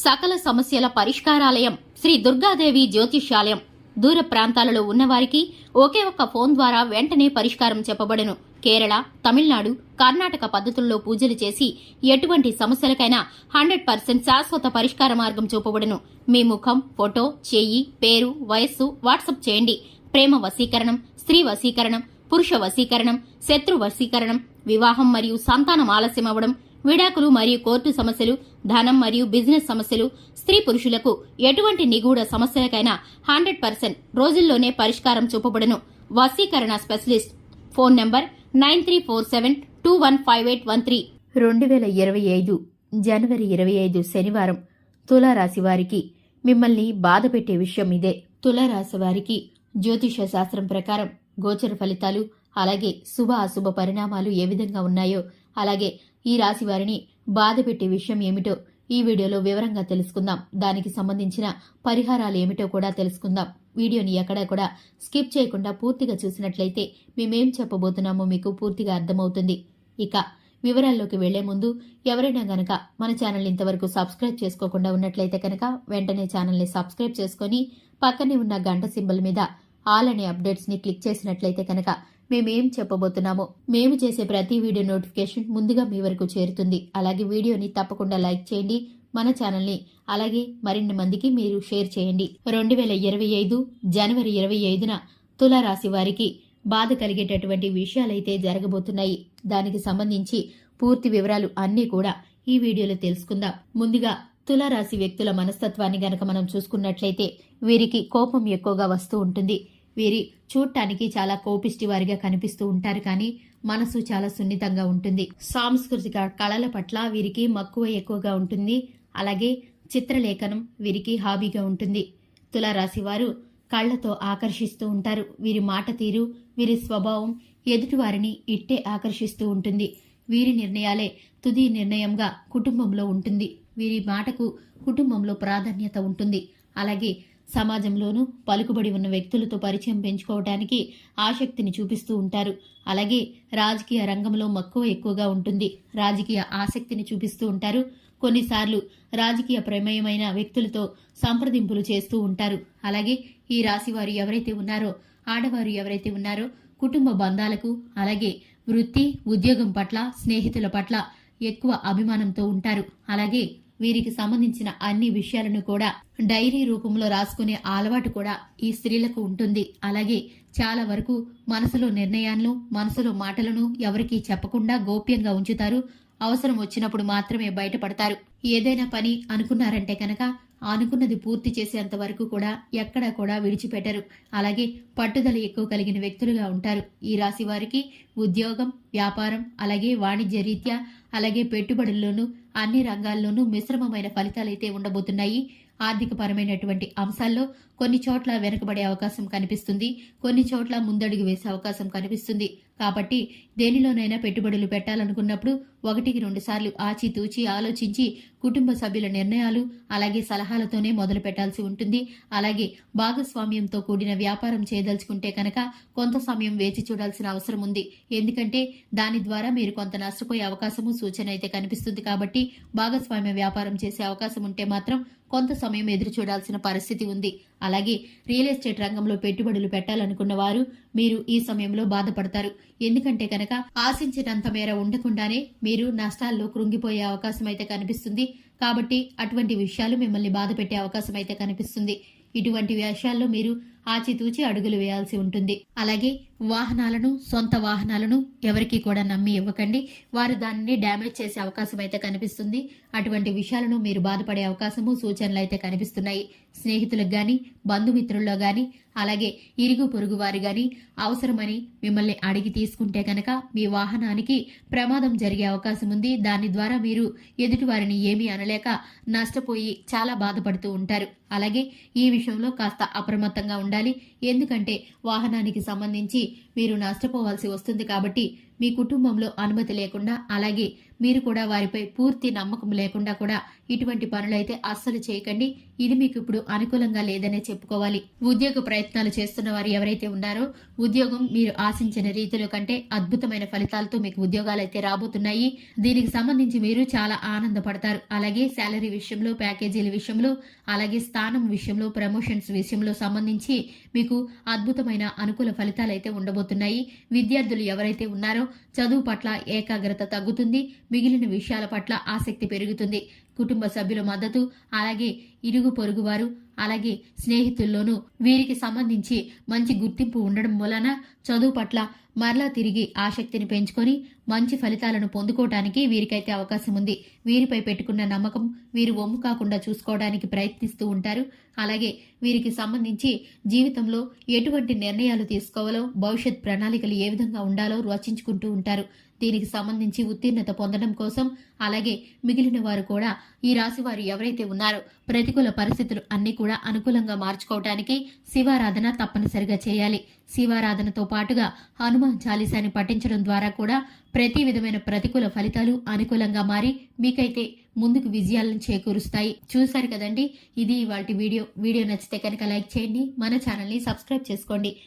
సకల సమస్యల పరిష్కారాలయం శ్రీ దుర్గాదేవి జ్యోతిష్యాలయం. దూర ప్రాంతాలలో ఉన్నవారికి ఒకే ఒక్క ఫోన్ ద్వారా వెంటనే పరిష్కారం చెప్పబడును. కేరళ, తమిళనాడు, కర్ణాటక పద్ధతుల్లో పూజలు చేసి ఎటువంటి సమస్యలకైనా 100% శాశ్వత పరిష్కార మార్గం చూపబడును. మీ ముఖం, ఫోటో, చెయ్యి, పేరు, వయస్సు వాట్సాప్ చేయండి. ప్రేమ వశీకరణం, స్త్రీ వశీకరణం, పురుష వశీకరణం, శత్రు వశీకరణం, వివాహం మరియు సంతానం ఆలస్యం అవ్వడం, విడాకులు మరియు కోర్టు సమస్యలు, ధనం మరియు బిజినెస్ సమస్యలు, స్త్రీ పురుషులకు ఎటువంటి నిగూఢ సమస్యలకైనా 100% రోజుల్లోనే పరిష్కారం చూపబడును. వశీకరణ స్పెషలిస్ట్. Phone number 9347215813. 2025 జనవరి 25 శనివారం. తులారాశి వారికి మిమ్మల్ని బాధ పెట్టే విషయం ఇదే. తులారాశి వారికి జ్యోతిష శాస్త్రం ప్రకారం గోచర ఫలితాలు, అలాగే శుభ అశుభ పరిణామాలు ఏ విధంగా ఉన్నాయో, అలాగే ఈ రాశి వారిని బాధ పెట్టే విషయం ఏమిటో ఈ వీడియోలో వివరంగా తెలుసుకుందాం. దానికి సంబంధించిన పరిహారాలు ఏమిటో కూడా తెలుసుకుందాం. వీడియోని ఎక్కడా కూడా స్కిప్ చేయకుండా పూర్తిగా చూసినట్లయితే మేమేం చెప్పబోతున్నామో మీకు పూర్తిగా అర్థమవుతుంది. ఇక వివరాల్లోకి వెళ్లే ముందు ఎవరైనా గనక మన ఛానల్ ఇంతవరకు సబ్స్క్రైబ్ చేసుకోకుండా ఉన్నట్లయితే కనుక వెంటనే ఛానల్ని సబ్స్క్రైబ్ చేసుకుని పక్కనే ఉన్న గంట సింబల్ మీద ఆల్ అనే అప్డేట్స్ ని క్లిక్ చేసినట్లయితే కనుక మేమేం చెప్పబోతున్నామో, మేము చేసే ప్రతి వీడియో నోటిఫికేషన్ ముందుగా మీ వరకు చేరుతుంది. అలాగే వీడియోని తప్పకుండా లైక్ చేయండి. మన ఛానల్ని అలాగే మరిన్ని మందికి మీరు షేర్ చేయండి. 2025 జనవరి 25న తులారాశి వారికి బాధ కలిగేటటువంటి విషయాలైతే జరగబోతున్నాయి. దానికి సంబంధించి పూర్తి వివరాలు అన్నీ కూడా ఈ వీడియోలో తెలుసుకుందాం. ముందుగా తులారాశి వ్యక్తుల మనస్తత్వాన్ని గనక మనం చూసుకున్నట్లయితే వీరికి కోపం ఎక్కువగా వస్తూ ఉంటుంది. వీరి చూడటానికి చాలా కోపిష్టి వారిగా కనిపిస్తూ ఉంటారు, కానీ మనసు చాలా సున్నితంగా ఉంటుంది. సాంస్కృతిక కళల పట్ల వీరికి మక్కువ ఎక్కువగా ఉంటుంది. అలాగే చిత్రలేఖనం వీరికి హాబీగా ఉంటుంది. తులారాశి వారు కళ్లతో ఆకర్షిస్తూ ఉంటారు. వీరి మాట తీరు, వీరి స్వభావం ఎదుటివారిని ఇట్టే ఆకర్షిస్తూ ఉంటుంది. వీరి నిర్ణయాలే తుది నిర్ణయంగా కుటుంబంలో ఉంటుంది. వీరి మాటకు కుటుంబంలో ప్రాధాన్యత ఉంటుంది. అలాగే సమాజంలోనూ పలుకుబడి ఉన్న వ్యక్తులతో పరిచయం పెంచుకోవడానికి ఆసక్తిని చూపిస్తూ ఉంటారు. అలాగే రాజకీయ రంగంలో మక్కువ ఎక్కువగా ఉంటుంది. రాజకీయ ఆసక్తిని చూపిస్తూ ఉంటారు. కొన్నిసార్లు రాజకీయ ప్రమేయమైన వ్యక్తులతో సంప్రదింపులు చేస్తూ ఉంటారు. అలాగే ఈ రాశి వారు ఎవరైతే ఉన్నారో, ఆడవారు ఎవరైతే ఉన్నారో కుటుంబ బంధాలకు, అలాగే వృత్తి ఉద్యోగం పట్ల, స్నేహితుల పట్ల ఎక్కువ అభిమానంతో ఉంటారు. అలాగే వీరికి సంబంధించిన అన్ని విషయాలను కూడా డైరీ రూపంలో రాసుకునే అలవాటు కూడా ఈ స్త్రీలకు ఉంటుంది. అలాగే చాలా వరకు మనసులో నిర్ణయాలను, మనసులో మాటలను ఎవరికీ చెప్పకుండా గోప్యంగా ఉంచుతారు. అవసరం వచ్చినప్పుడు మాత్రమే బయటపడతారు. ఏదైనా పని అనుకున్నారంటే కనుక అనుకున్నది పూర్తి చేసేంత వరకు కూడా ఎక్కడా కూడా విడిచిపెట్టరు. అలాగే పట్టుదల ఎక్కువ కలిగిన వ్యక్తులుగా ఉంటారు. ఈ రాశి వారికి ఉద్యోగం, వ్యాపారం, అలాగే వాణిజ్య రీత్యా, అలాగే పెట్టుబడుల్లోనూ అన్ని రంగాల్లోనూ మిశ్రమమైన ఫలితాలైతే ఉండబోతున్నాయి. ఆర్థిక పరమైనటువంటి అంశాల్లో కొన్ని చోట్ల వెనుకబడే అవకాశం కనిపిస్తుంది. కొన్ని చోట్ల ముందడుగు వేసే అవకాశం కనిపిస్తుంది. కాబట్టి దేనిలోనైనా పెట్టుబడులు పెట్టాలనుకున్నప్పుడు 1-2 సార్లు ఆచితూచి ఆలోచించి కుటుంబ సభ్యుల నిర్ణయాలు, అలాగే సలహాలతోనే మొదలు పెట్టాల్సి ఉంటుంది. అలాగే భాగస్వామ్యంతో కూడిన వ్యాపారం చేయదలుచుకుంటే కనుక కొంత సమయం వేచి చూడాల్సిన అవసరం ఉంది. ఎందుకంటే దాని ద్వారా మీరు కొంత నష్టపోయే అవకాశము సూచన అయితే కనిపిస్తుంది. కాబట్టి భాగస్వామ్య వ్యాపారం చేసే అవకాశం ఉంటే మాత్రం కొంత సమయం ఎదురు చూడాల్సిన పరిస్థితి ఉంది. అలాగే రియల్ ఎస్టేట్ రంగంలో పెట్టుబడులు పెట్టాలనుకున్న వారు మీరు ఈ సమయంలో బాధపడతారు. ఎందుకంటే కనుక ఆశించినంత మేర ఉండకుండానే మీరు నష్టాల్లో కృంగిపోయే అవకాశం అయితే కనిపిస్తుంది. కాబట్టి అటువంటి విషయాలు మిమ్మల్ని బాధ పెట్టే అవకాశం అయితే కనిపిస్తుంది. ఇటువంటి విషయాల్లో మీరు ఆచితూచి అడుగులు వేయాల్సి ఉంటుంది. అలాగే వాహనాలను, సొంత వాహనాలను ఎవరికి కూడా నమ్మి ఇవ్వకండి. వారు దానిని డ్యామేజ్ చేసే అవకాశం అయితే కనిపిస్తుంది. అటువంటి విషయాలను మీరు బాధపడే అవకాశము సూచనలు అయితే కనిపిస్తున్నాయి. స్నేహితులకు గాని, బంధుమిత్రుల్లో గాని, అలాగే ఇరుగు పొరుగు వారు గాని అవసరమని మిమ్మల్ని అడిగి తీసుకుంటే కనుక మీ వాహనానికి ప్రమాదం జరిగే అవకాశం ఉంది. దాని ద్వారా మీరు ఎదుటి వారిని ఏమీ అనలేక నష్టపోయి చాలా బాధపడుతూ ఉంటారు. అలాగే ఈ విషయంలో కాస్త అప్రమత్తంగా ఉండాలి. ఎందుకంటే వాహనానికి సంబంధించి మీరు నష్టపోవాల్సి వస్తుంది. కాబట్టి మీ కుటుంబంలో అనుమతి లేకుండా, అలాగే మీరు కూడా వారిపై పూర్తి నమ్మకం లేకుండా కూడా ఇటువంటి పనులైతే అస్సలు చేయకండి. ఇది మీకు ఇప్పుడు అనుకూలంగా లేదనే చెప్పుకోవాలి. ఉద్యోగ ప్రయత్నాలు చేస్తున్న వారు ఎవరైతే ఉన్నారో ఉద్యోగం మీరు ఆశించిన రీతిలో కంటే అద్భుతమైన ఫలితాలతో మీకు ఉద్యోగాలైతే రాబోతున్నాయి. దీనికి సంబంధించి మీరు చాలా ఆనందపడతారు. అలాగే శాలరీ విషయంలో, ప్యాకేజీల విషయంలో, అలాగే స్థానం విషయంలో, ప్రమోషన్స్ విషయంలో సంబంధించి మీకు అద్భుతమైన అనుకూల ఫలితాలైతే ఉండబోతున్నాయి. విద్యార్థులు ఎవరైతే ఉన్నారో చదువు పట్ల ఏకాగ్రత తగ్గుతుంది. మిగిలిన విషయాల పట్ల ఆసక్తి పెరుగుతుంది. కుటుంబ సభ్యుల మద్దతు, అలాగే ఇరుగు పొరుగు వారు, అలాగే స్నేహితుల్లోనూ వీరికి సంబంధించి మంచి గుర్తింపు ఉండడం వలన చదువు పట్ల మరలా తిరిగి ఆసక్తిని పెంచుకొని మంచి ఫలితాలను పొందుకోవడానికి వీరికైతే అవకాశం ఉంది. వీరిపై పెట్టుకున్న నమ్మకం వీరు ఒమ్ము కాకుండా చూసుకోవడానికి ప్రయత్నిస్తూ ఉంటారు. అలాగే వీరికి సంబంధించి జీవితంలో ఎటువంటి నిర్ణయాలు తీసుకోవాలో, భవిష్యత్ ప్రణాళికలు ఏ విధంగా ఉండాలో రచించుకుంటూ ఉంటారు. దీనికి సంబంధించి ఉత్తీర్ణత పొందడం కోసం, అలాగే మిగిలిన వారు కూడా ఈ రాశి వారు ఎవరైతే ఉన్నారో ప్రతికూల పరిస్థితులు అన్ని కూడా అనుకూలంగా మార్చుకోవడానికి శివారాధన తప్పనిసరిగా చేయాలి. శివారాధనతో పాటుగా హనుమాన్ చాలీసాని పఠించడం ద్వారా కూడా ప్రతి విధమైన ప్రతికూల ఫలితాలు అనుకూలంగా మారి మీకైతే ముందుకు విజయాలను చేకూరుస్తాయి. చూశారు కదండి, ఇది ఇవాల్టి వీడియో. వీడియో నచ్చితే కనుక లైక్ చేయండి, మన ఛానల్ని సబ్స్క్రైబ్ చేసుకోండి.